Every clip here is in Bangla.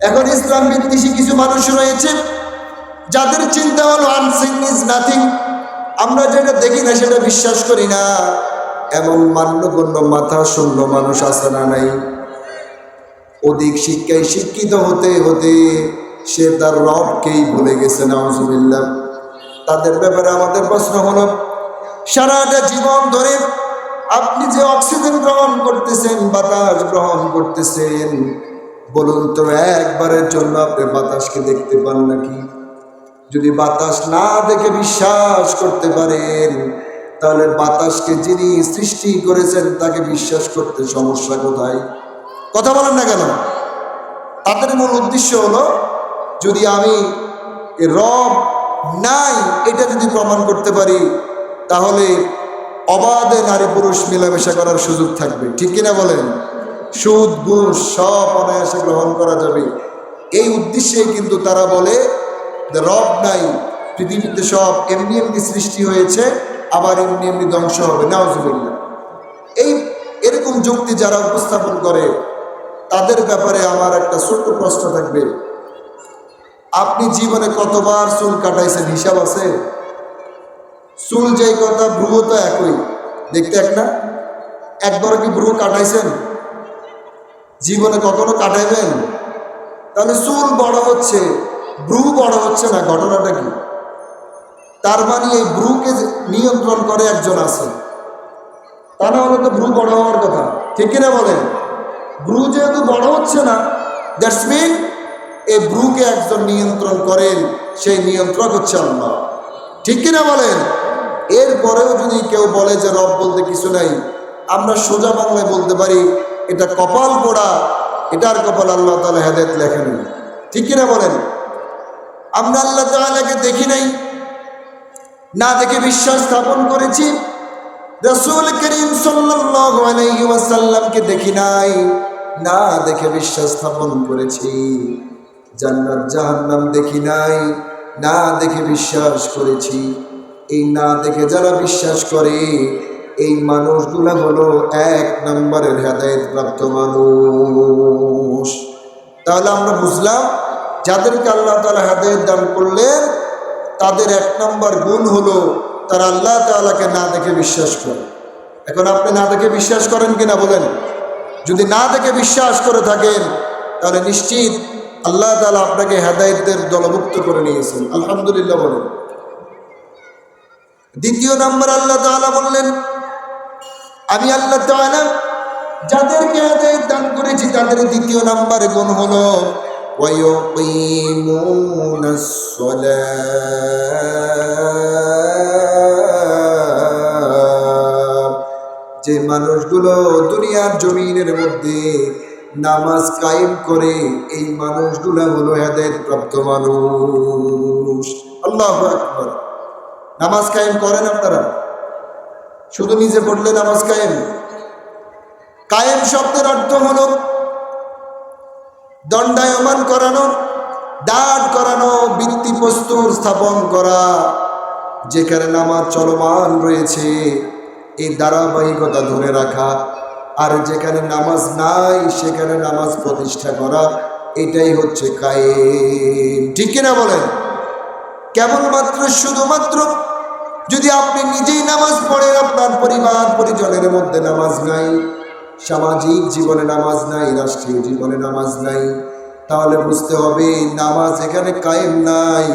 এখন ইসলাম বিদ্বেষী কিছু মানুষ রয়েছে যাদের চিন্তা হলো আনসিং ইজ নাথিং, আমরা যেটা দেখি না সেটা বিশ্বাস করি না। এমন মান্যগণ্য মাথা শূন্য মানুষ আছে না নাই? অধিক শিক্ষায় শিক্ষিত হতে হতে সে তার রবকেই ভুলে গেছে, নাউজুবিল্লাহ। তাদের ব্যাপারে আমাদের প্রশ্ন হলো, সারাটা জীবন ধরে আপনি যে অক্সিজেন গ্রহণ করতেছেন, বাতাস গ্রহণ করতেছেন, বলুন তো একবারের জন্য আপনি বাতাসকে দেখতে পান নাকি? যদি বাতাস না দেখে বিশ্বাস করতে পারেন, তাহলে বাতাসকে যিনি সৃষ্টি করেছেন তাকে বিশ্বাস করতে সমস্যা কোথায়? কথা বলেন না কেন? তাদের মূল উদ্দেশ্য হলো, যদি আমি রব নাই এটা যদি প্রমাণ করতে পারি, তাহলে অবাধে নারী পুরুষ মেলামেশা করার সুযোগ থাকবে। ঠিক কিনা বলেন? সুদ ঘুষ সব অনায়াসে গ্রহণ করা যাবে। এই উদ্দেশ্যে কিন্তু তারা বলে যে রব নাই, পৃথিবীতে সব এমনি এমনি সৃষ্টি হয়েছে, আবার এমনি এমনি ধ্বংস হবে, নাউজুবিল্লাহ। এরকম যুক্তি যারা উপস্থাপন করে তাদের ব্যাপারে আমার একটা ছোট্ট প্রশ্ন থাকবে, আপনি জীবনে কতবার চুল কাটাইছেন হিসাব আছে? চুল যেই কথা, ভ্রু তো একই, দেখতে এক না? একবার কি ভ্রু কাটাইছেন? জীবনে কখনো কাটাইবেন? তাহলে চুল বড় হচ্ছে, ভ্রু বড় হচ্ছে না, ঘটনাটা কি? তার মানে এই ভ্রুকে নিয়ন্ত্রণ করে একজন আছে, তা না হলে তো ভ্রু বড় হওয়ার কথা। ঠিক কিনা বলেন? ভ্রু যেহেতু বড় হচ্ছে না, দ্যাটস মিন এই ভ্রুকে একজন নিয়ন্ত্রণ করেন, সেই নিয়ন্ত্রক হচ্ছে আল্লাহ। ঠিক কিনা বলেন? এরপরেও যদি কেউ বলে যে রব বলতে কিছু নাই, আমরা সোজা বাংলায় বলতে পারি এটা কপাল পোড়া, এটার কপাল আল্লাহ তাআলা হেদায়েত লেখেন। ঠিক কিনা বলেন? আমরা আল্লাহ তাআলাকে দেখি নাই, না দেখে বিশ্বাস স্থাপন করেছি। রাসূল করিম সাল্লাল্লাহু আলাইহি ওয়াসাল্লামকে দেখি নাই, না দেখে বিশ্বাস স্থাপন করেছি। জান্নাত জাহান্নাম দেখি নাই, না দেখে বিশ্বাস করেছি। এই না দেখে যারা বিশ্বাস করে, এই মানুষগুলা হলো 1 নম্বরের হেদায়েত প্রাপ্ত মানুষ। তাহলে আমরা বুঝলাম, যাদেরকে আল্লাহ তাআলা হেদায়েত দান করলেন তাদের 1 নম্বর গুণ হলো তারা আল্লাহ তাআলাকে না দেখে বিশ্বাস করে। এখন আপনি না দেখে বিশ্বাস করেন কিনা বলেন? যদি না দেখে বিশ্বাস করে থাকেন, তাহলে নিশ্চিত আল্লাহ তাআলা আপনাকে হেদায়েতের দলভুক্ত করে নিয়েছেন, আলহামদুলিল্লাহ বলেন। দ্বিতীয় নম্বর আল্লাহ তাআলা বললেন, আমি আল্লাহ তাআলা যাদেরকে হেদায়েত দান করেছি তাদের দ্বিতীয় নম্বর গুণ হলো ওয়ায়ুকিমুনাস সালাত। যে মানুষগুলো দুনিয়ার জমিনের মধ্যে নামাজ কায়েম করে, এই মানুষগুলো হলো হেদায়েত প্রাপ্ত মানুষ। আল্লাহু আকবার। নামাজ কায়েম করেন আপনারা? শুধু নিজে পড়লে নামাজ কায়েম? কায়েম শব্দের অর্থ হলো দণ্ডায়মান করানো, দাঁড় করানো, ভিত্তি প্রস্তর স্থাপন করা। যেখানে নামাজ চলমান রয়েছে এই ধারাবাহিকতা ধরে রাখা, আর যেখানে নামাজ নাই সেখানে নামাজ প্রতিষ্ঠা করা, এটাই হচ্ছে কায়েম। ঠিক কিনা বলেন? কেবলমাত্র শুধুমাত্র যদি আপনি নিজেই নামাজ পড়েন, আপনার পরিবার পরিজনের মধ্যে নামাজ নাই, সামাজিক জীবনে নামাজ নাই, রাষ্ট্রীয় জীবনে নামাজ নাই, তাহলে বুঝতে হবে নামাজ এখানে কায়েম নাই,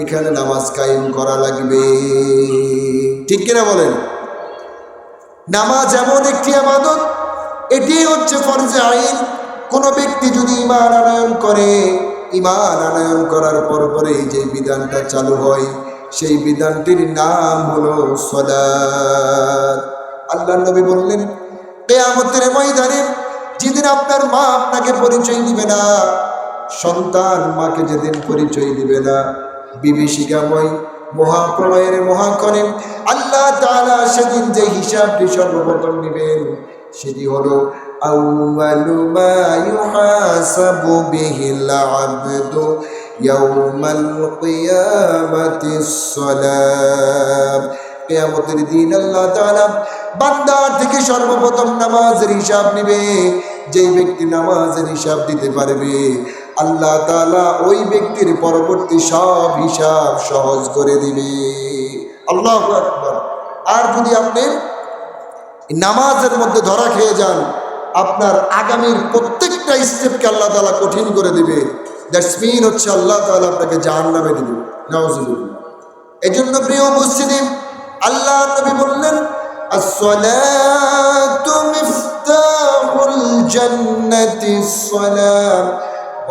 এখানে নামাজ কায়েম করা লাগবে। ঠিক কিনা বলেন? নামাজ এমন একটি ইবাদত, এটি হচ্ছে ফরজে আইন। কোনো ব্যক্তি যদি ঈমান আনয়ন করে, ঈমান আনয়ন করার পরে যে বিধানটা চালু হয়, সেই বিধানটির নাম হলো সালাত। আল্লাহর নবী বললেন, কিয়ামতের ময়দানে যেদিন আপনার মা আপনাকে পরিচয় দিবে না, সন্তান মাকে যেদিন পরিচয় দিবে না, বিভীষিকাময় মহাপ্রলয়ের মহাক্ষণে আল্লাহ তাআলা সেদিন যে হিসাবটি সর্বপ্রথম নেবেন, সেটি হলো আউয়ালু মা ইউহাসাবু বিহিল আবদু ইয়াউমাল কিয়ামাতিস সালাত। কিয়ামতের দিন আল্লাহ তাআলা বান্দার থেকে সর্বপ্রথম নামাজের হিসাব নেবে। যেই ব্যক্তি নামাজের হিসাব দিতে পারবে, আল্লাহ তাআলা ওই ব্যক্তির পরবর্তী সব হিসাব সহজ করে দিবে। আল্লাহু আকবার। আর যদি আপনি নামাজের মধ্যে ধরা খেয়ে যান, আপনার আগামীর প্রত্যেকটা স্টেপকে আল্লাহ তাআলা কঠিন করে দিবে। দ্যাটস মিন হচ্ছে আল্লাহ তাআলা আপনাকে জাহান্নামে দিবে। নাউজুবিল্লাহ। এজন্য প্রিয় উপস্থিতি, আল্লাহ নবী বললেন, আসসালাতু মিফতাহুল জান্নাতিস সালাম।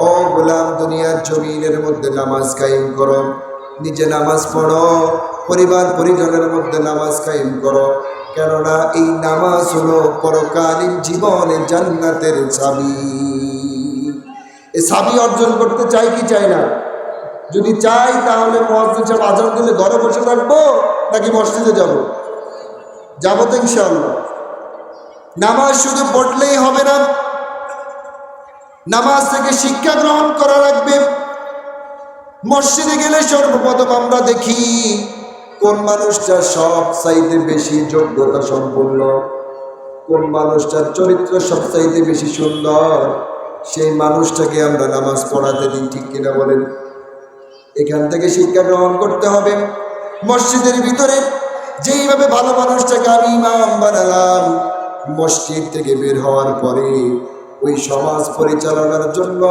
ও গোলাম, দুনিয়ার জমিনের মধ্যে নামাজ কায়েম করো, নিজে নামাজ পড়ো, পরিবার পরিজনের মধ্যে নামাজ কায়েম করো, কেননা এই নামাজ হলো পরকালীন জীবনে জান্নাতের চাবি। এই চাবি অর্জন করতে চাই কি চাই না? যদি চাই তাহলে মুয়াজ্জিন সাহেব আযান দিলে ঘরে বসে থাকবো নাকি মসজিদে যাব? যাবো তো ইনশাআল্লাহ। নামাজ শুধু পড়লেই হবে না, নামাজ থেকে শিক্ষা গ্রহণ করা লাগবে। মসজিদে গেলে সর্বপ্রথম আমরা দেখি কোন মানুষটা সব চাইতে বেশি যোগ্যতা সম্পন্ন, কোন মানুষটার চরিত্র সব চাইতে বেশি সুন্দর, সেই মানুষটাকে আমরা নামাজ পড়াতে দিই। ঠিক কিনা বলেন? এখান থেকে শিক্ষা গ্রহণ করতে হবে। মসজিদের ভিতরে যেইভাবে ভালো মানুষটাকে আমি ইমাম বানালাম, মসজিদ থেকে বের হওয়ার পরে ওই সমাজ পরিচালনার জন্য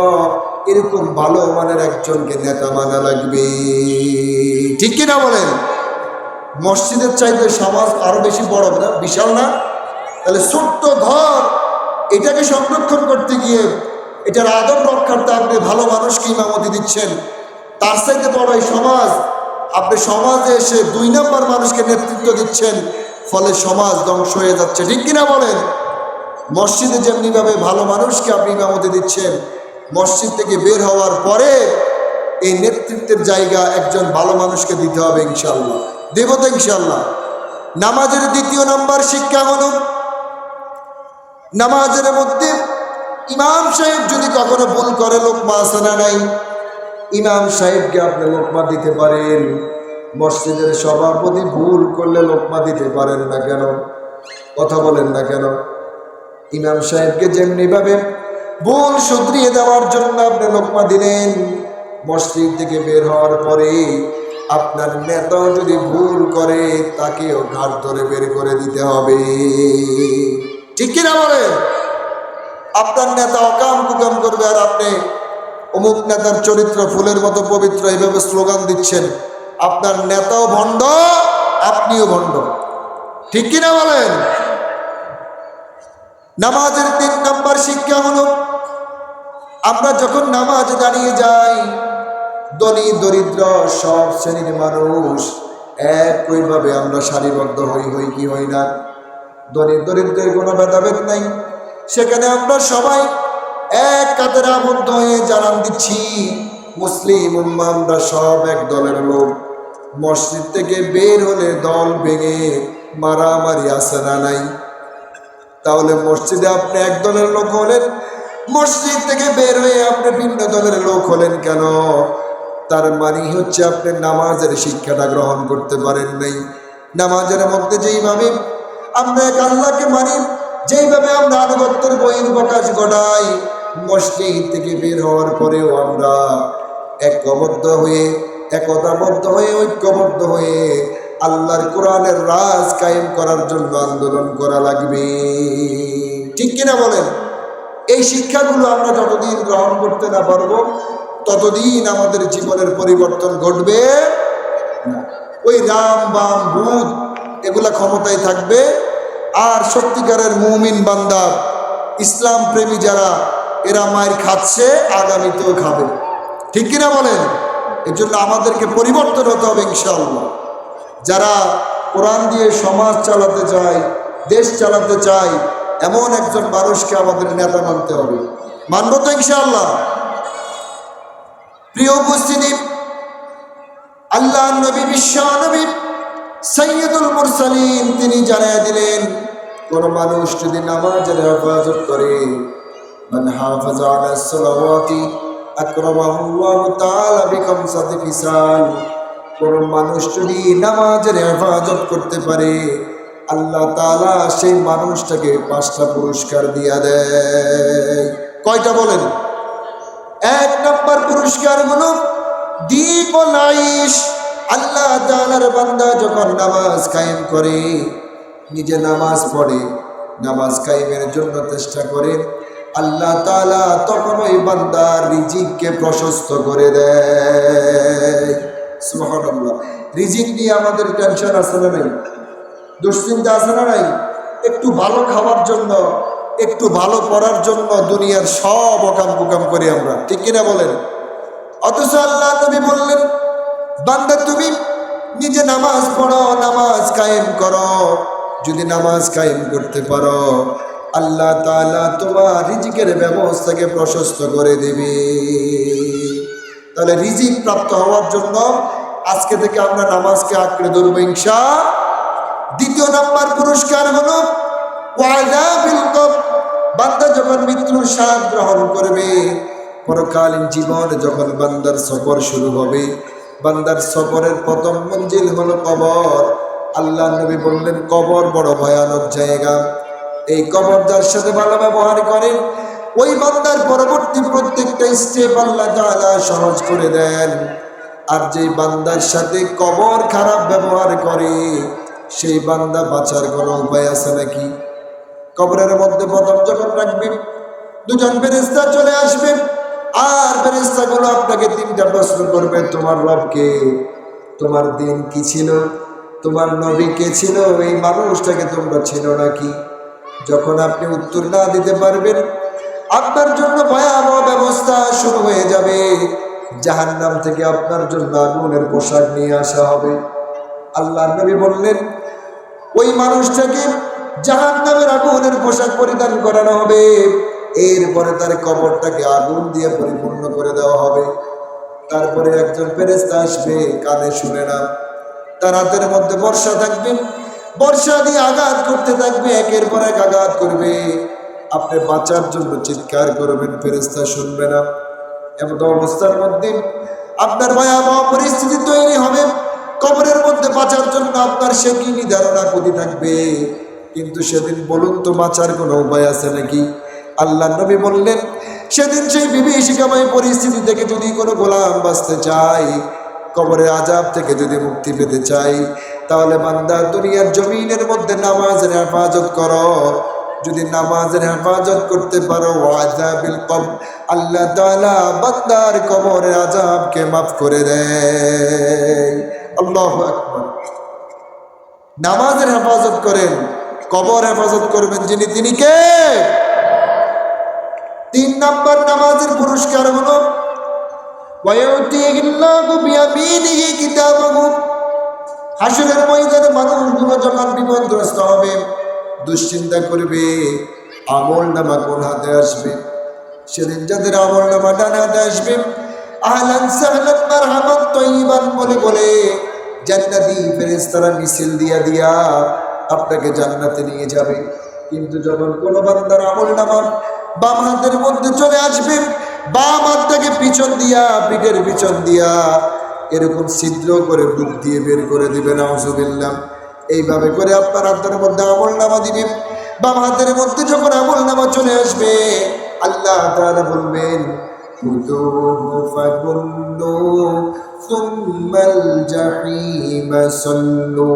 এরকম ভালো মানের একজনকে নেতা মানা লাগবে। ঠিক কিনা বলেন? মসজিদের চাইতে সমাজ আরো বেশি বড় না? বিশাল না? তাহলে ছোট্ট ঘর, এটাকে সংরক্ষণ করতে গিয়ে এটার আদর রক্ষার্থে আপনি ভালো মানুষকে ইমামতি দিচ্ছেন। তার চাইতে বড় এই সমাজ, আপনি সমাজে এসে 2 নম্বর মানুষকে নেতৃত্ব দিচ্ছেন, ফলে সমাজ ধ্বংস হয়ে যাচ্ছে। ঠিক কিনা বলেন? মসজিদে যেমনিভাবে ভালো মানুষকে আপনি ইমামতি দিচ্ছেন, মসজিদ থেকে বের হওয়ার পরে এই নেতৃত্বের জায়গা একজন ভালো মানুষকে দিতে হবে ইনশাআল্লাহ। দেব তো ইনশাআল্লাহ। নামাজের 2 নম্বর শিক্ষা হলো, নামাজের মধ্যে ইমাম সাহেব যদি কখনো ভুল করে, লোকমা আছে না নাই? ইমাম সাহেবকে আপনি লোকমা দিতে পারেন। মসজিদের সভাপতি ভুল করলে লোকমা দিতে পারেন না কেন? কথা বলেন না কেন? ইমাম সাহেবকে যেমনিভাবে ভুল শুধরিয়ে দেওয়ার জন্য আপনি লোকমা দিলেন, মসজিদ থেকে বের হওয়ার পরে আপনার নেতাও যদি ভুল করে তাকেও ঘাট ধরে বের করে দিতে হবে। ঠিক কিনা বলেন? আপনার নেতা অকাম কুকাম করবে আর আপনি অমুক নেতার চরিত্র ফুলের মতো পবিত্র এইভাবে স্লোগান দিচ্ছেন, আপনার নেতাও ভণ্ড, আপনিও ভণ্ড। ঠিক কিনা বলেন? নামাজের 3 নম্বর শিক্ষা হলো, আমরা যখন নামাজে দাঁড়িয়ে যাই, ধনী দরিদ্র সব শ্রেণীর মানুষ একইভাবে আমরা সারিবদ্ধ হই কি হই না? ধনী দরিদ্রের কোনো ভেদাভেদ নাই। সেখানে আমরা সবাই এক কাতারে আবদ্ধ হয়ে জানান দিচ্ছি, মুসলিম উম্মাহ আমরা সব এক দলের লোক। মসজিদ থেকে বের হলে দল ভেঙে মারামারি আছে না নাই? তাহলে মসজিদে আপনি এক দলের লোক হলেন, মসজিদ থেকে বের হয়ে আপনি ভিন্ন দলের লোক হলেন কেন? তার মানে হচ্ছে আপনি নামাজের শিক্ষাটা গ্রহণ করতে পারেন নাই। নামাজের মধ্যে যেইভাবে আমরা এক আল্লাহকে মানি, যেইভাবে আমরা আনুগত্যের বহিঃপ্রকাশ ঘটাই, মসজিদ থেকে বের হওয়ার পরেও আমরা একবদ্ধ হয়ে, একতাবদ্ধ হয়ে, ঐক্যবদ্ধ হয়ে আল্লাহর কোরআনের রাজ কায়েম করার জন্য আন্দোলন করা লাগবে। ঠিক কিনা বলেন? এই শিক্ষাগুলো আমরা যতদিন গ্রহণ করতে না পারবো, ততদিন আমাদের জীবনের পরিবর্তন ঘটবে না। ওই রাম বাম ভূত এগুলা ক্ষমতায় থাকবে, আর সত্যিকারের মুমিন বান্দা ইসলাম প্রেমী যারা, এরা মায়ের খাচ্ছে, আগামীতেও খাবে। ঠিক কিনা বলেন? এর জন্য আমাদেরকে পরিবর্তন হতে হবে ইনশাআল্লাহ। যারা কোরআন দিয়ে সমাজ চালাতে চায়, দেশ চালাতে চায়, এমন একজন মানুষকে আমাদের নেতা মানতে হবে। মানব তো ইনশাআল্লাহ? প্রিয় উপস্থিতি, আল্লাহ নবী, বিশ্ব নবী সৈয়দুল মুরসালিন তিনি জানিয়ে দিলেন, কোন মানুষ যদি নামাজের হেফাজত করে, মান হাফাজা আলাস সালাওয়াতি আকরামাহুল্লাহু তাআলা বিখামসাতি ফিসাল, কোন মানুষ যদি নামাজের হেফাজত করতে পারে, আল্লাহ তাআলা সেই মানুষটাকে 5টা পুরস্কার দিয়া দেয়। কয়টা বলেন? এক নম্বর পুরস্কার হলো দ্বীপুল আইশ। আল্লাহ তাআলার বান্দা যখন নামাজ কায়েম করে, নিজে নামাজ পড়ে, নামাজ কায়েমের জন্য চেষ্টা করে, আল্লাহ তাআলা তখন ওই বান্দার রিজিককে প্রশস্ত করে দেয়। সুবহানাল্লাহ। রিজিক নিয়ে আমাদের টেনশন আছে না নাই? দুশ্চিন্তা আছে না নাই? একটু ভালো খাওয়ার জন্য, একটু ভালো পড়ার জন্য দুনিয়ার সব অকাম কুকাম করি আমরা, ঠিক কিনা বলেন? অথচ আল্লাহ নবী বললেন, বান্দা তুমি নিজে নামাজ পড়ো, নামাজ কায়েম করো। যদি নামাজ কায়েম করতে পারো, আল্লাহ তাআলা তোমার রিজিকের ব্যবস্থাকে প্রশস্ত করে দেবে। তাহলে রিজিক প্রাপ্ত হওয়ার জন্য আজকে থেকে আমরা নামাজকে আঁকড়ে ধরবো ইনশাআল্লাহ। দ্বিতীয় নাম্বার পুরস্কার হলো ওয়াযাবিল কবর। বান্দা যখন মৃত্যুর স্বাদ গ্রহণ করবে, পরকালীন জীবনে যখন বান্দার সফর শুরু হবে, বান্দার সফরের প্রথম মঞ্জিল হলো কবর। আল্লাহ নবী বললেন, কবর বড় ভয়ানক জায়গা। এই কবর যার সাথে ভালো ব্যবহার করেন, ওই বান্দার পরবর্তী প্রত্যেকটা স্টেপ আল্লাহ তাআলা সহজ করে দেন। আর যে বান্দার সাথে কবর খারাপ ব্যবহার করে, সেই বান্দা বাঁচার কোনো উপায় আছে নাকি? কবরের মধ্যে প্রথম যখন রাখবেন, দুজন ফেরেশতা চলে আসবেন, আর ফেরেশতাগুলো আপনাকে তিনটা প্রশ্ন করবে, তোমার রবকে, তোমার দিন কি ছিল, তোমার নবী কে ছিল, এই মানুষটাকে তোমরা ছিল নাকি? যখন আপনি উত্তর না দিতে পারবেন, আপনার জন্য ভয়াবহ ব্যবস্থা শুরু হয়ে যাবে। জাহান্নাম থেকে আপনার জন্য আগুনের পোশাক নিয়ে আসা হবে। আল্লাহ নবী বললেন, ওই মানুষটাকে জাহান্নামের আগুনের পোশাক পরিধান করানো হবে, এরপরে তার কবরটাকে আগুন দিয়ে পরিপূর্ণ করে দেওয়া হবে। তারপরে একজন ফেরেশতা আসবে, কানে শুনে না, তার হাতের মধ্যে বর্শা থাকবে, বর্শা দিয়ে আঘাত করতে থাকবে, একের পর এক আঘাত করবে। আপনি বাঁচার জন্য চিৎকার করবেন, ফেরেশতা শুনবে না। এমন অবস্থার মধ্যে আপনার ভয়াবহ পরিস্থিতি তৈরি হবে। কবরের মধ্যে বাঁচার জন্য আপনার সে কি নির্ধারণা ক্ষতি থাকবে। কিন্তু সেদিন বলুন তো, বাঁচার কোনো উপায় আছে নাকি? আল্লাহ নবী বললেন, সেদিন সেই বিভীষিকাময় পরিস্থিতি থেকে যদি কোনো গোলাম বাঁচতে চায়, কবরের আযাব থেকে যদি মুক্তি পেতে চাই, তাহলে বান্দা দুনিয়ার জমিনের মধ্যে নামাজের হেফাজত করো। যদি নামাজের হেফাজত করতে পারো, ওয়াযাবিল কবর, আল্লাহ তাআলা বান্দার কবরের আযাবকে মাফ করে দেয়। আল্লাহু আকবার। নামাজের হেফাজত করেন, কবর হেফাজত করবেন যিনি, তিনি কে? তিন নম্বর নামাজের পুরস্কার হলো ওয়ায়ুতিহিল্লাহু বিয়ামিনিহি কিতাবাহু। হাসরের ময়দানে মানুষগুলো যখন বিপদগ্রস্ত হবে, দুশ্চিন্তা করবে, আমল নামা কোন হাতে আসবে। সেদিন যাদের আমল নামা ডান হাতে আসবে, আহলান সাহলান মারহাবান তাইয়িবান বলে বলে জান্নাতি ফেরেশতারা মিছিল দিয়া দিয়া আপনাকে জান্নাতে নিয়ে যাবে। কিন্তু যখন কোনো বান্দার আমল নামা বাম হাতের মধ্যে চলে আসবে, বাম হাতটাকে পিছন দিয়া, পিঠের পিছন দিয়া এরকম ছিদ্র করে বুক দিয়ে বের করে দিবে, নাউজুবিল্লাহ। এইভাবে করে আপনার হাতের মধ্যে আমল নামা দিবে। বাম হাতের মধ্যে যখন আমল নামা চলে আসবে, আল্লাহ তাআলা বলবেন, খুযুহু ফাগুল্লু সুম্মাল জাহিমা সাল্লু।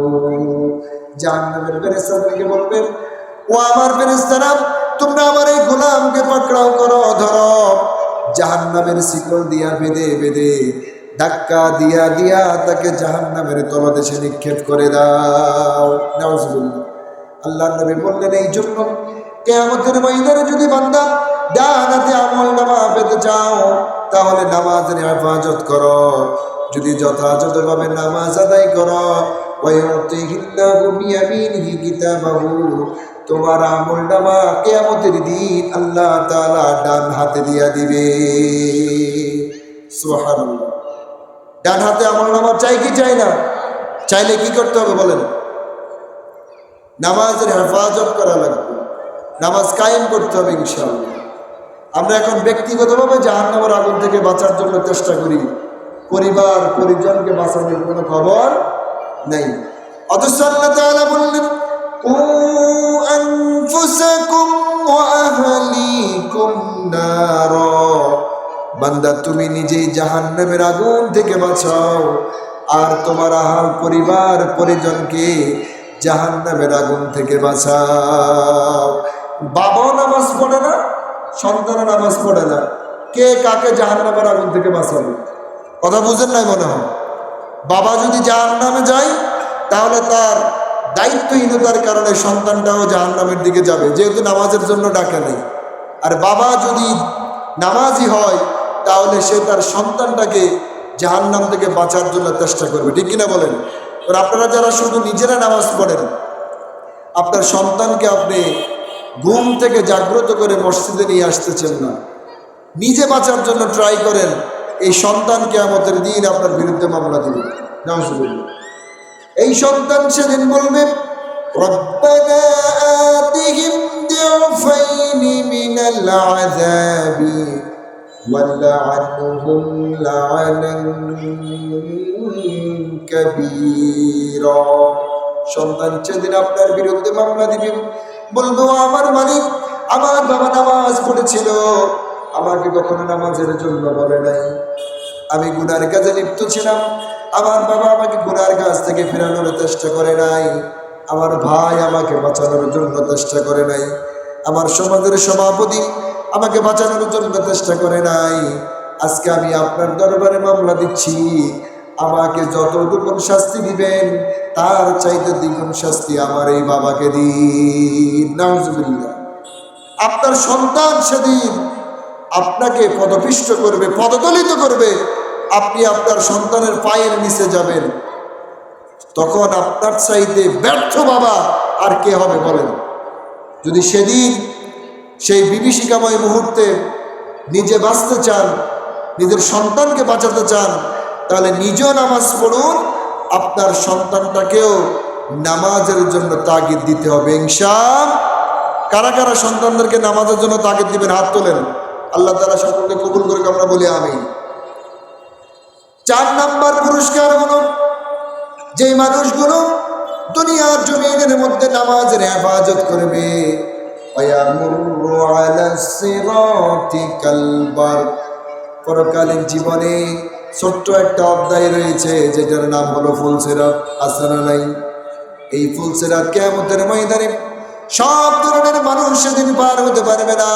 জাহান্নামের ফেরেশতাদেরকে বলবেন, ও আমার ফেরেশতারা, তোমরা আমার এই গোলামকে পাকড়াও করো, ধরো, জাহান্নামের শিকল দিয়া বেঁধে বেঁধে, ধাক্কা দিয়া দিয়া তাকে জাহান্নামের তলদেশে নিক্ষেপ করে দাও। নাউজুবিল্লাহ। আল্লাহর নবী বললেন, এই জন্য কিয়ামতের ময়দানে যদি বান্দা ডান হাতে আমল নামা পেতে চাও, তাহলে নামাজের হেফাজত করো। যদি যথাযথভাবে নামাজ আদায় করো, ওয়ায়ুতিহিল্লাহু বিয়ামিনিহি কিতাবাহু, তোমার আমল নামা কিয়ামতের দিন আল্লাহ তাআলা ডান হাতে দিয়া দিবে। সুবহানাল্লাহ। ডান হাতে আমল নামা চাই কি চাই না? চাইলে কি করতে হবে বলেন? নামাজের হেফাজত করা লাগবে, নামাজ কায়েম করতে হবে ইনশাআল্লাহ। আমরা এখন ব্যক্তিগতভাবে জাহান্নামের আগুন থেকে বাঁচার জন্য চেষ্টা করি, পরিবার পরিজনকে বাঁচানোর কোনো খবর নেই। অথচ আল্লাহ তাআলা বললেন, কু আনফুসাকুম ওয়া আহলিকুম নারা বান্দা তুমি নিজেই জাহান্নামের আগুন থেকে বাঁচাও, আর তোমার আহাল পরিবার পরিজনকে জাহান্নামের আগুন থেকে বাঁচাও। বাবাও নামাজ পড়ে না, সন্তানও নামাজ পড়ে না, কে কাকে জাহান্নামের আগুন থেকে বাঁচাবে? কথা বুঝেন নাই মনে হয়। বাবা যদি জাহান্নামে যায় তাহলে তার দায়িত্বহীনতার কারণে সন্তানটাও জাহান্নামের দিকে যাবে, যেহেতু নামাজের জন্য ডাকে নেই। আর বাবা যদি নামাজি হয় তাহলে সে তার সন্তানটাকে জাহান্নাম থেকে বাঁচার জন্য চেষ্টা করবে, ঠিক কিনা বলেন? আর আপনারা যারা শুধু নিজেরা নামাজ পড়েন, আপনার সন্তানকে আপনি ঘুম থেকে জাগ্রত করে মসজিদে নিয়ে আসতেছেন না, নিজে বাঁচার জন্য ট্রাই করেন, এই সন্তান কিয়ামতের দিন আপনার বিরুদ্ধে মামলা দিবে। নাউজুবিল্লাহ। এই সন্তান সেদিন বলবে, রব্বানা আতিহিম দিউফাইনি মিনাল আযাবি ওয়ালআনহুম লা'নান কাবীরা। সন্তান সেদিন আপনার বিরুদ্ধে মামলা দিবে, বলবো আমার মালিক, আমার বাবা নামাজ পড়েছিল, আমাকে কখনো নামাজের জন্য বলে নাই, আমি গুনার কাজে লিপ্ত ছিলাম, আমার বাবা আমাকে গুনার কাজ থেকে ফেরানোর চেষ্টা করে নাই, আমার ভাই আমাকে বাঁচানোর জন্য চেষ্টা করে নাই, আমার সমাজের সভাপতি আমাকে বাঁচানোর জন্য চেষ্টা করে নাই। আজকে আমি আপনার দরবারে মামলা দিচ্ছি, আমাকে যতটুকু শাস্তি দিবেন তার চাইতে দ্বিগুণ শাস্তি আমার এই বাবাকে দিন। নাউজুবিল্লাহ। আপনার সন্তান সেদিন আপনাকে পদপিষ্ট করবে, পদদলিত করবে, আপনি আপনার সন্তানের পায়ের নিচে যাবেন, তখন আপনার চাইতে ব্যর্থ বাবা আর কে হবে বলেন? যদি সেদিন সেই বিভীষিকাময় মুহূর্তে নিজে বাঁচতে চান, নিজের সন্তানকে বাঁচাতে চান, তাহলে নিজেও নামাজ পড়ুন, আপনার সন্তানটাকেও নামাজের জন্য তাগিদ দিতে হবে ইনশাআল্লাহ। কারা কারা সন্তানদেরকে নামাজের জন্য তাগিদ দিবেন? হাত তোলেন। আল্লাহ তাআলা সকলকে কবুল করে, আমরা বলি আমিন। 4 নাম্বার পুরস্কার হলো, যে মানুষগুলো দুনিয়ার জমিনের মধ্যে নামাজের হেফাজত করবে, পরকালীন জীবনে ছোট্ট একটা অধ্যায় রয়েছে যেটার নাম হলো ফুলসিরাত। আসনা নাই? এই ফুলসিরাত কিয়ামতের ময়দানে সব ধরনের মানুষ সেদিন পার হতে পারবে না।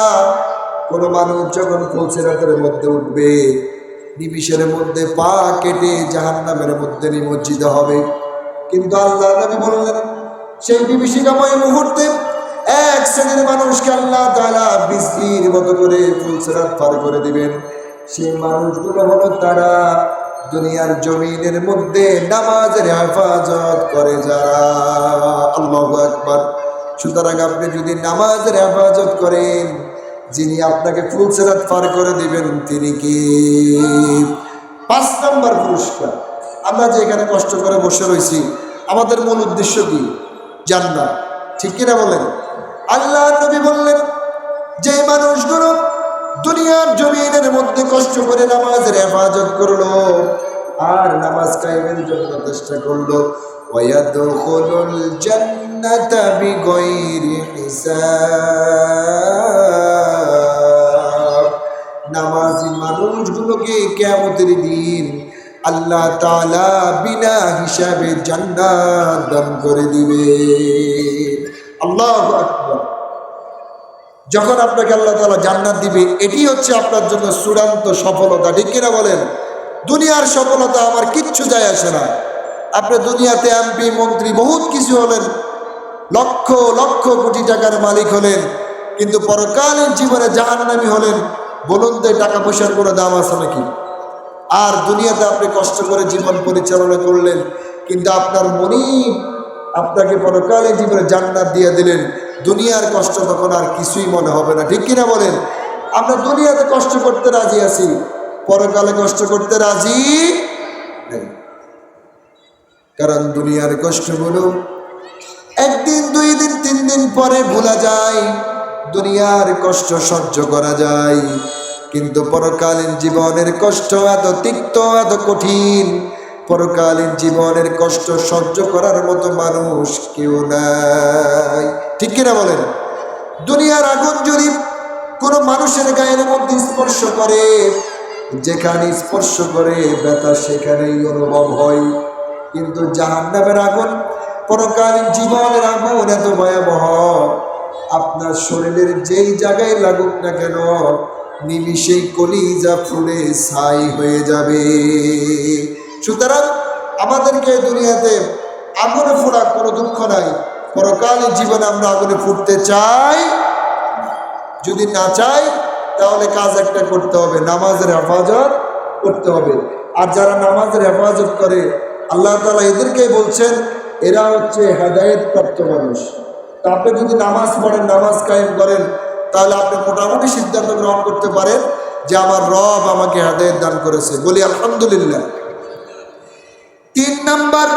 কোনো মানুষ যখন ফুলসিরাতের মধ্যে উঠবে, নিমিষের মধ্যে পা কেটে জাহান্নামের মধ্যে নিমজ্জিত হবে। কিন্তু আল্লাহ নবী বললেন, সেই বিভীষিকাময় মুহূর্তে এক শ্রেণীর মানুষকে আল্লাহ তাআলা বিজলির মতো করে ফুলসিরাত পার করে দিবেন। সেই মানুষগুলো হলো তারা দুনিয়ার জমিনের মধ্যে নামাজের হেফাজত করে যারা। আল্লাহু আকবার। সুতরাং আপনি যদি নামাজের হেফাজত করেন, যিনি আপনাকে ফুলসিরাত পার করে দিবেন তিনি কি? 5 নম্বর পুরস্কার। আমরা যে এখানে কষ্ট করে বসে রয়েছি, আমাদের মূল উদ্দেশ্য কি? জান্নাত, ঠিক কিনা বলেন? আল্লাহ নবী বললেন, যে মানুষগুলো দুনিয়ার জমিনের মধ্যে কষ্ট করে নামাজের হেফাজত করলো আর নামাজ কায়েমের জন্য চেষ্টা করলো, ওয়ায়াদখুলুল জান্নাতা বিগাইরি হিসাব, নামাজি মানুষগুলোকে কিয়ামতের দিন আল্লাহ তাআলা বিনা হিসাবে জান্নাত দান করে দিবে। আল্লাহু আকবার। যখন আপনাকে আল্লাহ তাআলা জান্নাত দিবে, এটি হচ্ছে আপনার জন্য চূড়ান্ত সফলতা, ঠিক কিনা বলেন? দুনিয়ার সফলতা আমার কিচ্ছু যায় আসে না। আপনি দুনিয়াতে এমপি, মন্ত্রী, বহুত কিছু হলেন, লক্ষ লক্ষ কোটি টাকার মালিক হলেন, কিন্তু পরকালীন জীবনে জাহান্নামী হলেন। বলুন তো, টাকা পয়সার কোনো দাম আছে নাকি? আর দুনিয়াতে আপনি কষ্ট করে জীবন পরিচালনা করলেন, কিন্তু আপনার মনিব আপনাকে পরকালীন জীবনে জান্নাত দিয়ে দিলেন, দুনিয়ার কষ্ট তখন আর কিছুই মনে হবে না, ঠিক কিনা বলেন? আমরা দুনিয়াতে কষ্ট করতে রাজি আছি, পরকালে কষ্ট করতে রাজি নেই। কারণ দুনিয়ার কষ্টগুলো একদিন, 2 দিন, 3 দিন পরে ভোলা যায়, দুনিয়ার কষ্ট সহ্য করা যায়, কিন্তু পরকালীন জীবনের কষ্ট এত তিক্ত, এত কঠিন, পরকালীন জীবনের কষ্ট সহ্য করার মতো মানুষ কেউ নাই, ঠিক কিনা বলেন? দুনিয়ার আগুন যদি কোনো মানুষের গায়ের মধ্যে স্পর্শ করে, যেখানে স্পর্শ করে ব্যথা সেখানেই অনুভব হয়। কিন্তু জাহান্নামের আগুন, পরকালীন জীবনের আগুন এত ভয়াবহ, আপনার শরীরের যেই জায়গায় লাগুক না কেন নিমিষেই কলিজা ফুলে ছাই হয়ে যাবে। সুতরাং আমাদেরকে দুনিয়াতে আগুনে ফোড়া কোনো দুঃখ নাই, পরকালীন জীবনে আমরা আগুনে ফুটতে চাই। যদি না চাই তাহলে কাজ একটা করতে হবে, নামাজের হেফাজত করতে হবে। আর যারা নামাজের হেফাজত করে আল্লাহ তাআলা এদেরকেই বলছেন এরা হচ্ছে হেদায়েত প্রাপ্ত মানুষ। তা আপনি যদি নামাজ পড়েন, নামাজ কায়েম করেন, তাহলে আপনি মোটামুটি সিদ্ধান্ত গ্রহণ করতে পারেন যে আমার রব আমাকে হেদায়েত দান করেছে, বলি আলহামদুলিল্লাহ। 3 নাম্বার,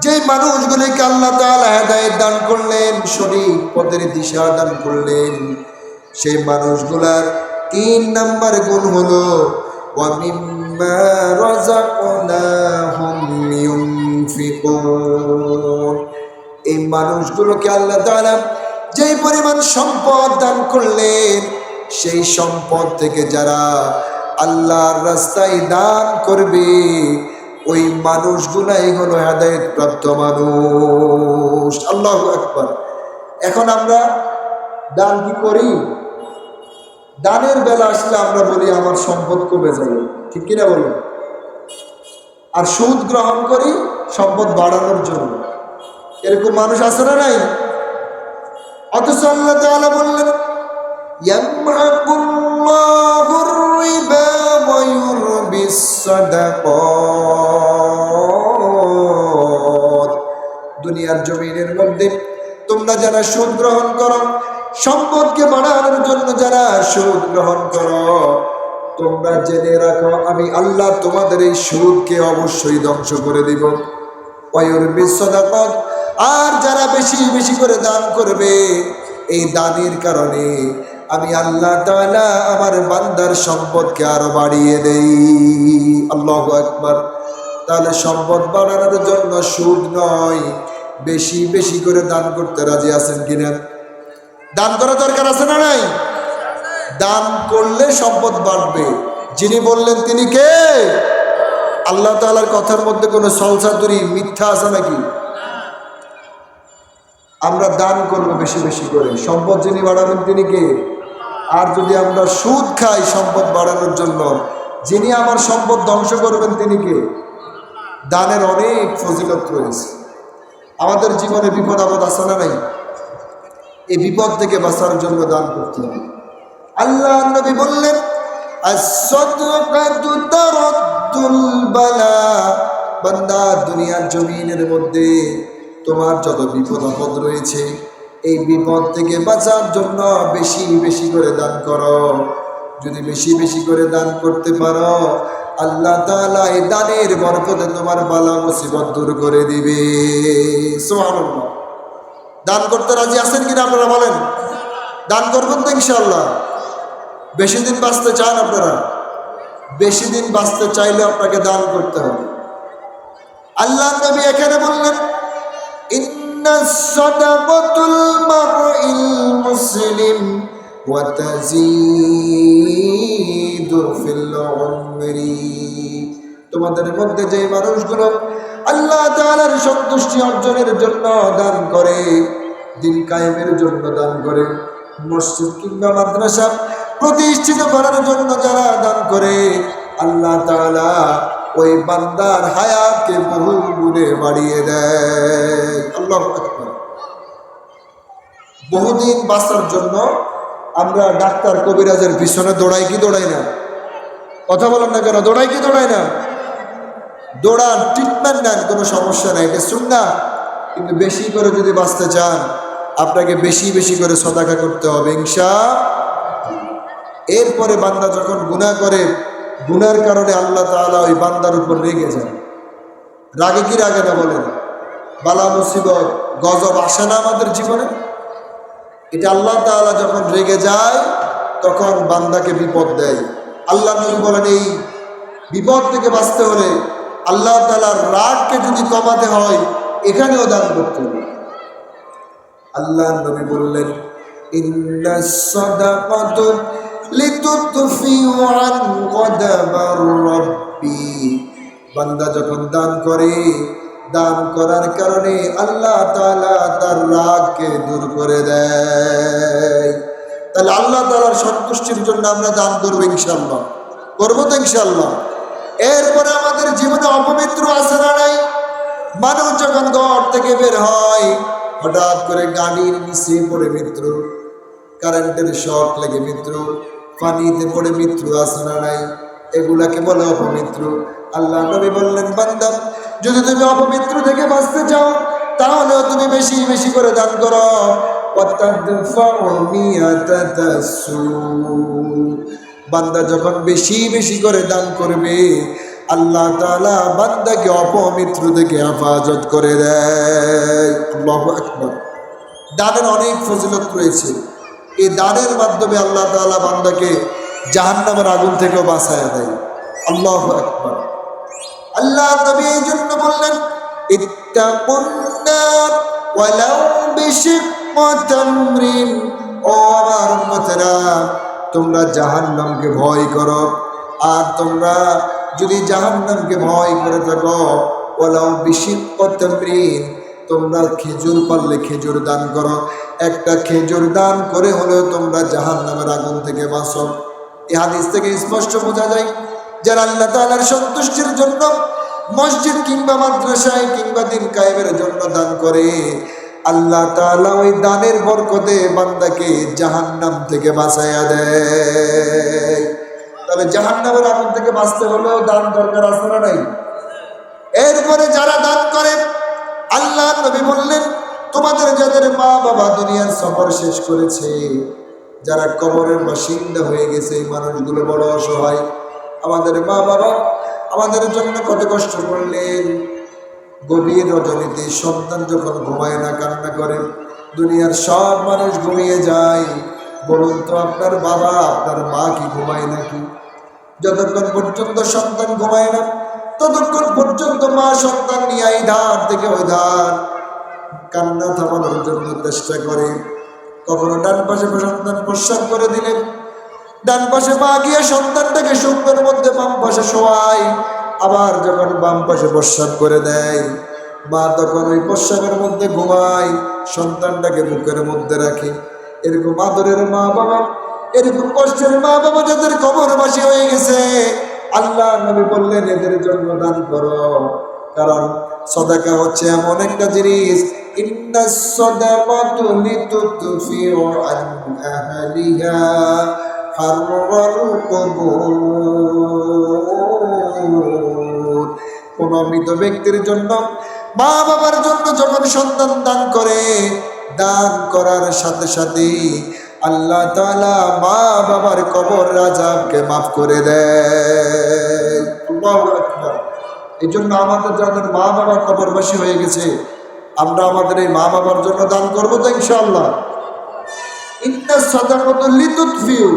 যে মানুষগুলিকে আল্লাহ তাআলা হেদায়েত দান করলেন, সঠিক পথের দিশা দান করলেন, সেই মানুষগুলার 3 নাম্বার গুণ হলো ওয়া মিম্মা রাযাকনাহুম ইউনফিকুন। এই মানুষগুলোকে আল্লাহ তাআলা যেই পরিমাণ সম্পদ দান করলেন, সেই সম্পদ থেকে যারা আল্লাহর রাস্তায় দান করবে ওই মানুষগুলাই হলো হেদায়েত প্রাপ্ত মানুষ। আল্লাহু আকবার। এখন আমরা দান কি করি? দানের বেলা আসলে আমরা বলি আমার সম্পদ কমে যাবে, ঠিক কিনা বলুন? আর সুদ গ্রহণ করি সম্পদ বাড়ানোর জন্য। এরকম মানুষ আছে না নাই? অথচ আল্লাহ তাআলা বললেন ইয়ামহাকুল্লাহুর রিবা ওয়া ইউরবিস সাদাকাত। দুনিয়ার জমিনের মধ্যে তোমরা যারা সুদ গ্রহণ করো, সম্পদকে বাড়ানোর জন্য যারা সুদ গ্রহণ করো, তোমরা জেনে রাখো আমি আল্লাহ তোমাদের এই সুদকে অবশ্যই ধ্বংস করে দিব। ওয়া ইউরবিস সাদাকাত। আর যারা বেশি বেশি করে দান করবে, এই দানের কারণে আমি আল্লাহ তাআলা আমার বান্দার সম্পদকে আরো বাড়িয়ে দেই। আল্লাহু আকবার। তাহলে সম্পদ বাড়ানোর জন্য সুদ নয়, বেশি বেশি করে দান করতে রাজি আছেন কিনা? দান করা দরকার আছে না নাই? দান করলে সম্পদ বাড়বে। যিনি বললেন তিনি কে? আল্লাহ তাআলার কথার মধ্যে কোনো ছলচাতুরি মিথ্যা আছে নাকি? আমরা দান করবো বেশি বেশি করে, সম্পদ যিনি বাড়াবেন তিনি কে? আর যদি আমরা সুদ খাই সম্পদ বাড়ানোর জন্য, যিনি আমার সম্পদ ধ্বংস করবেন তিনি কে? দানের অনেক ফজিলত রয়েছে। আমাদের জীবনে বিপদ আপদ আছে না নাই? এই বিপদ থেকে বাঁচার জন্য দান করতে হবে। আল্লাহ নবী বললেন আস-সাদকাতু তারাদ্দুল বালা। বান্দা, দুনিয়ার জমিনের মধ্যে তোমার যত বিপদ আপদ রয়েছে, এই বিপদ থেকে বাঁচার জন্য বেশি বেশি করে দান করো। যদি বেশি বেশি করে দান করতে পারো, আল্লাহ তাআলা এই দানের বরকতে তোমার বালা মুসিবত দূর করে দিবে। সুবহানাল্লাহ। দান করতে রাজি আছেন কিনা আপনারা বলেন? দান করবেন তো ইনশাআল্লাহ? বেশি দিন বাঁচতে চান আপনারা? বেশি দিন বাঁচতে চাইলে আপনাকে দান করতে হবে। আল্লাহ নবী এখানে বললেন ইন্নাস সাদাকাতুল মারইল মুসলিম ওয়া তাযীদু ফিল উমরি। তোমাদের মধ্যে যে মানুষগুলো আল্লাহ তাআলার সন্তুষ্টি অর্জনের জন্য দান করে, দিন কায়েমের জন্য দান করে, মসজিদ কিংবা মাদ্রাসা প্রতিষ্ঠিত করার জন্য যারা দান করে, আল্লাহ তাআলা ওই বান্দার হায়াতকে বহু গুণে বাড়িয়ে দেয়। আল্লাহু আকবার। বহুদিন বাঁচার জন্য আমরা ডাক্তার কবিরাজের পিছনে দৌড়াই কি দৌড়াই না? কথা বলেন না কেন? দৌড়াই কি দৌড়াই না? দৌড়ান, ট্রিটমেন্ট নেন, কোনো সমস্যা নাই, এটা সুন্নাহ। কিন্তু বেশি করে যদি বাঁচতে চান আপনাকে বেশি বেশি করে সদাকা করতে হবে ইনশাআল্লাহ। এরপরে বান্দা যখন গুনাহ করে, গুনার কারণে আল্লাহ তাআলা ওই বান্দার উপর রেগে যান। রাগে কি রাগে না বলেন? বালা মুসিবত গজব আসে না আমাদের জীবনে? এটা আল্লাহ তাআলা যখন রেগে যায় তখন বান্দাকে বিপদ দেয়। আল্লাহ নবী বলেন এই বিপদ থেকে বাঁচতে হলে আল্লাহ তাআলার রাগকে যদি কমাতে হয় এখানেও দান করতে হবে। আল্লাহ নবী বললেন ইন্নাস সাদাকাতু লিতুতফিউ আন গদাবার রাব্বি। বান্দা যখন দান করে, দান করার কারণে আল্লাহ তাআলা তার রাগকে দূর করে দেয়। তাহলে আল্লাহ তাআলার সন্তুষ্টির জন্য আমরা দান করবো ইনশাআল্লাহ, করবো তো ইনশাআল্লাহ। এরপরে আমাদের জীবনে অপবিত্র আছে না নাই? মানুষ যখন ঘর থেকে বের হয়, হঠাৎ করে গাড়ির নিচে পড়ে মৃত্যু, কারেন্টের শক লেগে মৃত্যু, পানিতে পড়ে মৃত্যু আছে না নাই? এগুলাকে বলে অপবিত্র। আল্লাহ নবী বললেন, বান্দা যদি তুমি অপবিত্র থেকে বাঁচতে চাও তাহলে তুমি বেশি বেশি করে দান করো। বান্দা যখন বেশি বেশি করে দান করবে, আল্লাহ তাআলা বান্দাকে অপবিত্র থেকে হেফাজত করে দেয়। আল্লাহু আকবার। দানের অনেক ফজিলত রয়েছে। এই দানের মাধ্যমে আল্লাহ তাআলা বান্দাকে জাহান্নামের আগুন থেকেও বাঁচায় দেয়। আল্লাহু আকবার। আল্লাহ নবী এই জন্য বললেন, ইত্তাকুন নার ওয়ালাউ বিশিক্কি তামরিন। ও আমার উম্মতেরা, তোমরা জাহান্নামকে ভয় করো। আর তোমরা যদি জাহান্নামকে ভয় করে থাকো, ওয়ালাউ বিশিক্কি তামরিন, তোমরা খেজুর পারলে খেজুর দান করো। একটা খেজুর দান করে হলেও তোমরা জাহান্নামের আগুন থেকে বাঁচো। এই হাদিস থেকে স্পষ্ট বোঝা যায়, যারা আল্লাহ তাআলার সন্তুষ্টির জন্য মসজিদ কিংবা মাদ্রাসায় কিংবা দিন কায়েমের জন্য দান করে, আল্লাহ তাআলা ওই দানের বরকতে বান্দাকে জাহান্নাম থেকে বাঁচাইয়া দেয়। তবে জাহান্নামের আগুন থেকে বাঁচতে হলেও দান দরকার আছে না নাই? এরপরে যারা দান করে, আল্লাহ নবী বললেন, তোমাদের যাদের মা বাবা দুনিয়ার সফর শেষ করেছে, যারা কবরের বাসিন্দা হয়ে গেছে, এই মানুষগুলো বড় অসহায়। আমাদের মা বাবা আমাদের জন্য কত কষ্ট করলেন। গভীর রজনীতে সন্তান যখন ঘুমায় না, কান্না করে, দুনিয়ার সব মানুষ ঘুমিয়ে যায়, বলুন তো আপনার বাবা আপনার মা কি ঘুমায় নাকি? যতক্ষণ পর্যন্ত সন্তান ঘুমায় না, ততক্ষণ পর্যন্ত মা সন্তান নিয়ে এই ধার থেকে ওই ধার কান্না থামানোর জন্য চেষ্টা করে। কখনো ডান পাশে সন্তান প্রস্রাব করে দিলেন, ডান পাশে মা গিয়ে সন্তানটাকে সুন্দর মধ্যে বাম পাশে শোয়ায়। আবার যখন বাম পাশে প্রস্রাব করে দেয়, মা তখন ওই প্রস্রাবের মধ্যে ঘুমায়, সন্তানটাকে বুকের মধ্যে রাখে। এরকম আদরের মা বাবা, এরকম কষ্টের মা বাবা যাদের কবরবাসী হয়ে গেছে, আল্লাহ নবী বললেন এদের জন্য দান করো। কারণ সাদাকা হচ্ছে এমন একটা জিনিস, ইন্নাস সাদাকাতু লিতুতফিউ আন আহলিহা হাররাল কুবুর। কোন মৃত ব্যক্তির জন্য, মা বাবার জন্য যখন সন্তান দান করে, দান করার সাথে সাথে আল্লাহ তাআলা মা বাবার কবর আযাবকে মাফ করে দেয়। আল্লাহু আকবার। এই জন্য আমাদের যাদের মা বাবা কবরবাসী হয়ে গেছে, আমরা আমাদের এই মা বাবার জন্য দান করবো তো ইনশাআল্লাহ। ইন্নাস সাদাকাতু লিতুতফিউ,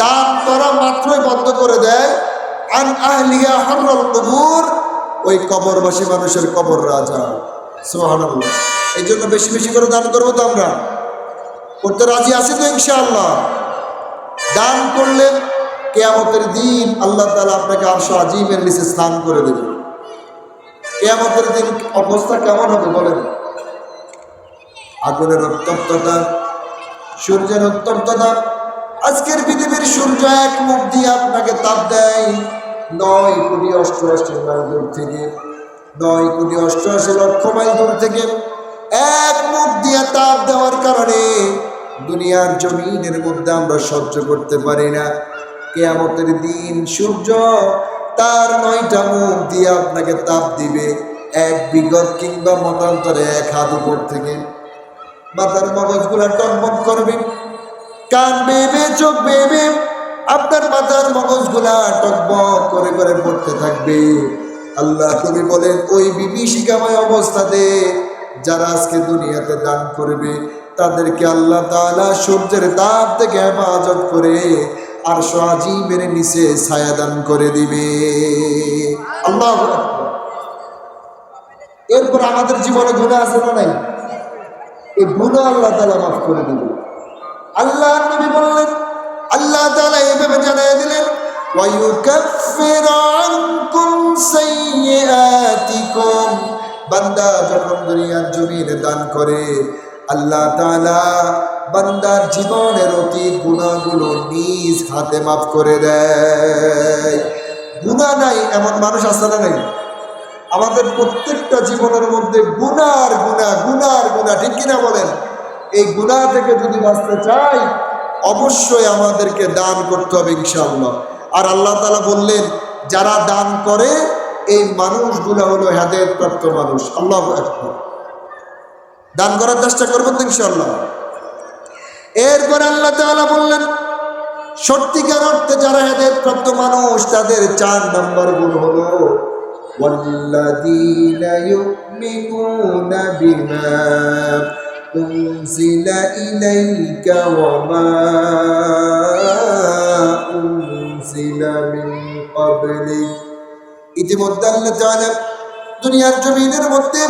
দান করা মাত্রই বন্ধ করে দেয় আন আহলিহা হাররাল কুবুর, ওই কবরবাসী মানুষের কবর আযাব। সুবহানাল্লাহ। এই জন্য বেশি বেশি করে দান করবো তো আমরা, করতে রাজি আছি তো ইনশাআল্লাহ। দান করলে কিয়ামতের দিন আল্লাহ তাআলা আপনাকে আরশ আজিমের নিচে স্থান করে দেবেন। কিয়ামতের দিন অবস্থা কেমন হবে বলেন? আগুনের উত্তপ্ততা, সূর্যের উত্তপ্ততা। আজকের পৃথিবীর সূর্য এক মুখ দিয়ে আপনাকে তাপ দেয় 9,88,00,000 মাইল দূর থেকে, 9,88,00,000 মাইল দূর থেকে এক মুখ দিয়ে তাপ দেওয়ার কারণে দুনিয়ার জমিনের মধ্যে আমরা সহ্য করতে পারি না। কিয়ামতের দিন সূর্য তার 9টা মুখ দিয়ে আপনাকে তাপ দিবে, এক বিগত কিংবা মতান্তরে 1 হাত উপর থেকে। মাথার মগজগুলা টনবন করবে, কান বেবে, চোখ বেবে, আপনার মাথার মগজগুলা টকবক করে করে পড়তে থাকবে। আল্লাহ নবী বলেন, ওই বিভীষিকাময় অবস্থাতে যারা আজকে দুনিয়াতে দান করবে, তাদেরকে আল্লাহ তাআলা সূর্যের তাপ থেকে হেফাজত করে আরশ আজিমের নিচে ছায়া দান করে দিবে। আল্লাহু আকবার। এরপর আমাদের জীবনে গুনাহ আছে না নাই? এই গুনাহ আল্লাহ তাআলা মাফ করে দিবে। আল্লাহ নবী বললেন, আল্লাহ তাআলা এইভাবে জানিয়ে দিলেন, ওয়ায়ুকাফিরু আনকুম সাইয়্যাতিকুম। বান্দা যখন দুনিয়ার জমিনে দান করে, আল্লাহ তাআলা বান্দার জীবনের অতীত গুনাহগুলো নিজ হাতে মাফ করে দেয়। গুনাহ নাই এমন মানুষ আছে না নাই? আমাদের প্রত্যেকটা জীবনের মধ্যে গুনার গুনাহ, ঠিক কিনা বলেন? এই গুনাহ থেকে যদি বাঁচতে চাই, অবশ্যই আমাদেরকে দান করতে হবে ইনশাআল্লাহ। আর আল্লাহ তাআলা বললেন, যারা দান করে এই মানুষগুলো হলো হেদায়েত প্রাপ্ত মানুষ। আল্লাহু আকবার। দান করার চেষ্টা করবেন তো ইনশাআল্লাহ। এরপর আল্লাহ তাআলা বললেন, সত্যিকার অর্থে যারা হেদায়েত প্রাপ্ত মানুষ তাদের 4 নম্বর গুণ হলো ওয়াল্লাযীনা ইউমিনুনা বিমা উনজিলা ইলাইকা ওয়া মা উনজিলা মিন ক্বাবলিক। ইতিমধ্যে আল্লাহ তাআলা দুনিয়ার জমিনের মধ্যে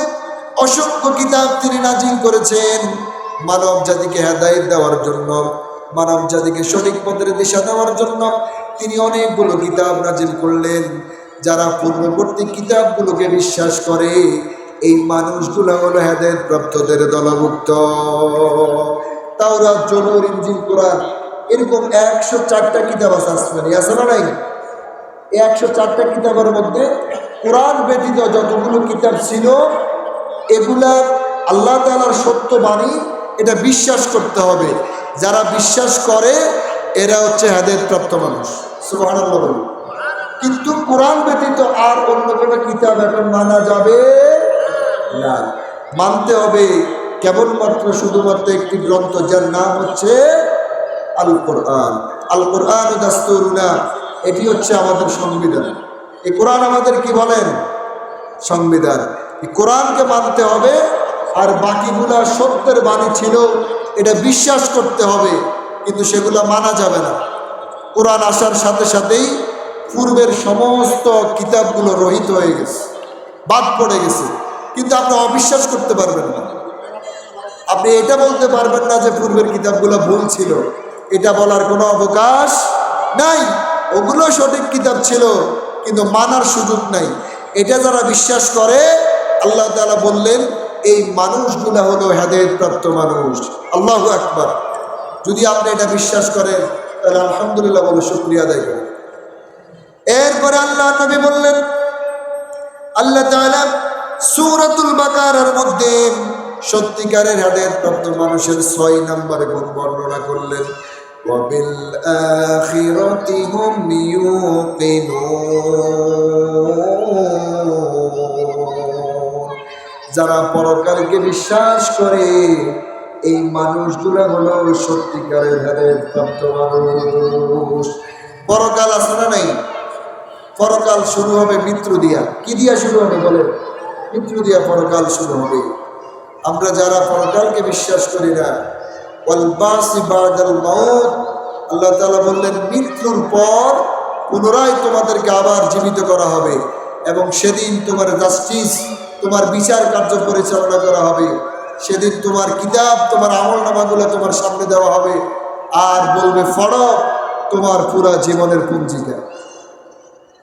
অসংখ্য কিতাব তিনি নাজিল করেছেন মানব জাতিকে হেদায়েত দেওয়ার জন্য, মানব জাতিকে সঠিক পথের দিশা দেওয়ার জন্য তিনি অনেকগুলো কিতাব নাজিল করলেন। যারা পূর্ববর্তী কিতাবগুলোকে বিশ্বাস করে এই মানুষগুলো হলো হেদায়েত প্রাপ্তদের দলভুক্ত। তাওরাত, জবুর, ইনজিল, কোরআন, এরকম 104টা কিতাব আছে আসমানি, আছে না নাই? এই 104টা কিতাবের মধ্যে কোরআন ব্যতীত যতগুলো কিতাব ছিল এগুলা আল্লাহ তাআলার সত্য বাণী, এটা বিশ্বাস করতে হবে। যারা বিশ্বাস করে এরা হচ্ছে হেদায়েত প্রাপ্ত মানুষ। সুবহানাল্লাহ। কিন্তু কোরআন ব্যতীত আর অন্য কোনো কিতাব এখন মানা যাবে না। মানতে হবে কেবলমাত্র শুধুমাত্র একটি গ্রন্থ, যার নাম হচ্ছে আল কোরআন। আল কোরআন দাস্তুরুনা, এটি হচ্ছে আমাদের সংবিধান। এই কোরআন আমাদের কি বলেন? সংবিধান। এই কোরআনকে মানতে হবে। আর বাকিগুলা সত্যের বাণী ছিল, এটা বিশ্বাস করতে হবে, কিন্তু সেগুলা মানা যাবে না। কোরআন আসার সাথে সাথেই পূর্বের সমস্ত কিতাবগুলো রহিত হয়ে গেছে, বাদ পড়ে গেছে। কিন্তু আপনি অবিশ্বাস করতে পারবেন না। আপনি এটা বলতে পারবেন না যে পূর্বের কিতাবগুলো ভুল ছিল, এটা বলার কোনো অবকাশ নাই। ওগুলো সঠিক কিতাব ছিল, কিন্তু মানার সুযোগ নাই। এটা যারা বিশ্বাস করে আল্লাহ তাআলা বললেন এই মানুষগুলা হলো হেদায়েত প্রাপ্ত মানুষ। আল্লাহু আকবার। যদি আপনি এটা বিশ্বাস করেন তাহলে আলহামদুলিল্লাহ বলে শুকরিয়া আদায় করেন। এরপরে আল্লাহ নবী বললেন, আল্লাহ তাআলা সূরাতুল বাকারার মধ্যে সত্যিকারের হেদায়েত প্রাপ্ত মানুষের 6 নম্বর গুণ বর্ণনা করলেন। ওয়াবিল আখিরাতি হুম ইউকিনুন। যারা পরকালকে বিশ্বাস করে এই মানুষগুলো হলো সত্যিকারের হেদায়েত প্রাপ্ত মানুষ। পরকাল আছে না নাই? পরকাল শুরু হবে মৃত্যু দিয়া। কি দিয়া শুরু হবে বলেন? মৃত্যু দিয়া পরকাল শুরু হবে। আমরা যারা পরকালকে বিশ্বাস করি না, ওয়াল বাসি বাদাল মাউত, আল্লাহ তাআলা বললেন মৃত্যুর পর পুনরায় তোমাদেরকে আবার জীবিত করা হবে এবং সেদিন তোমার জাস্টিস, তোমার বিচার কার্য পরিচালনা করা হবে। সেদিন তোমার কিতাব, তোমার আমলনামাগুলো তোমার সামনে দেওয়া হবে আর বলবে পড়ো তোমার পুরা জীবনের পঞ্জিকা।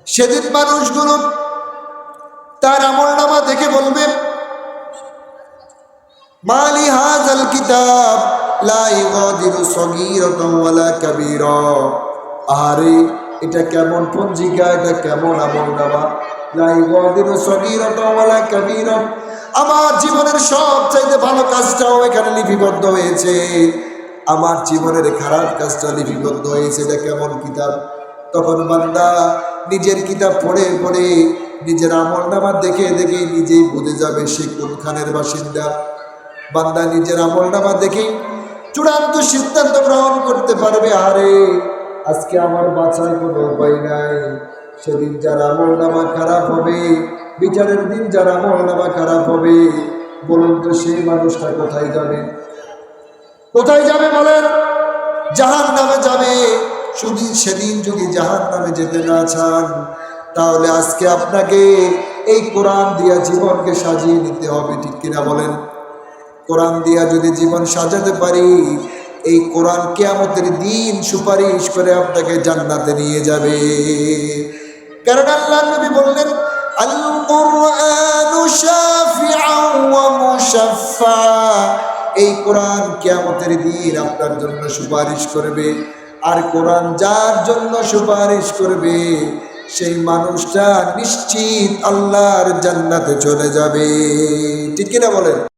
সেদিন মানুষগুলো তার আমলনামা দেখে বলবে মালি হাযাল কিতাব লা ইগাদিরু সগীরাতান ওয়ালা কাবীরা। আরে এটা কেমন পঞ্জিকা, এটা কেমন আমলনামা! লা ইগাদিরু সগীরাতান ওয়ালা কাবীরা। আমার জীবনের সবচাইতে ভালো কাজটাও এখানে লিপিবদ্ধ হয়েছে, আমার জীবনের খারাপ কাজটা লিপিবদ্ধ হয়েছে। এটা কেমন কিতাব! তখন বান্দা নিজের কিতাব পড়ে পড়ে, নিজের আমলনামা দেখে দেখে নিজেই বুঝে যাবে সে কোনখানের বাসিন্দা। বান্দা নিজের আমলনামা দেখে চূড়ান্ত সিদ্ধান্ত গ্রহণ করতে পারবে, আরে আজকে আমার বাঁচার কোনো উপায় নাই। সেদিন যার আমলনামা খারাপ হবে, বিচারের দিন যার আমলনামা খারাপ হবে, বলুন তো সেই মানুষটা কোথায় যাবে? কোথায় যাবে বলেন? জাহান্নামে যাবে। শুধু সেদিন যদি জাহান্নামে যেতে না চান, তাহলে আজকে আপনাকে এই কোরআন দিয়া জীবনকে সাজিয়ে নিতে হবে, ঠিক কিনা বলেন? কোরআন দিয়া যদি জীবন সাজাতে পারি, এই কোরআন কিয়ামতের দিন সুপারিশ করে আপনাকে জান্নাতে নিয়ে যাবে। কারণ আল্লাহ নবী বললেন, আল কুরআনু শাফিআন ওয়া মুশাফফা, এই কোরআন কিয়ামতের দিন আপনার জন্য সুপারিশ করবে। আর কোরআন যার জন্য সুপারিশ করবে সেই মানুষটা নিশ্চিত আল্লাহর জান্নাতে চলে যাবে। ঠিক কিনা বলেন?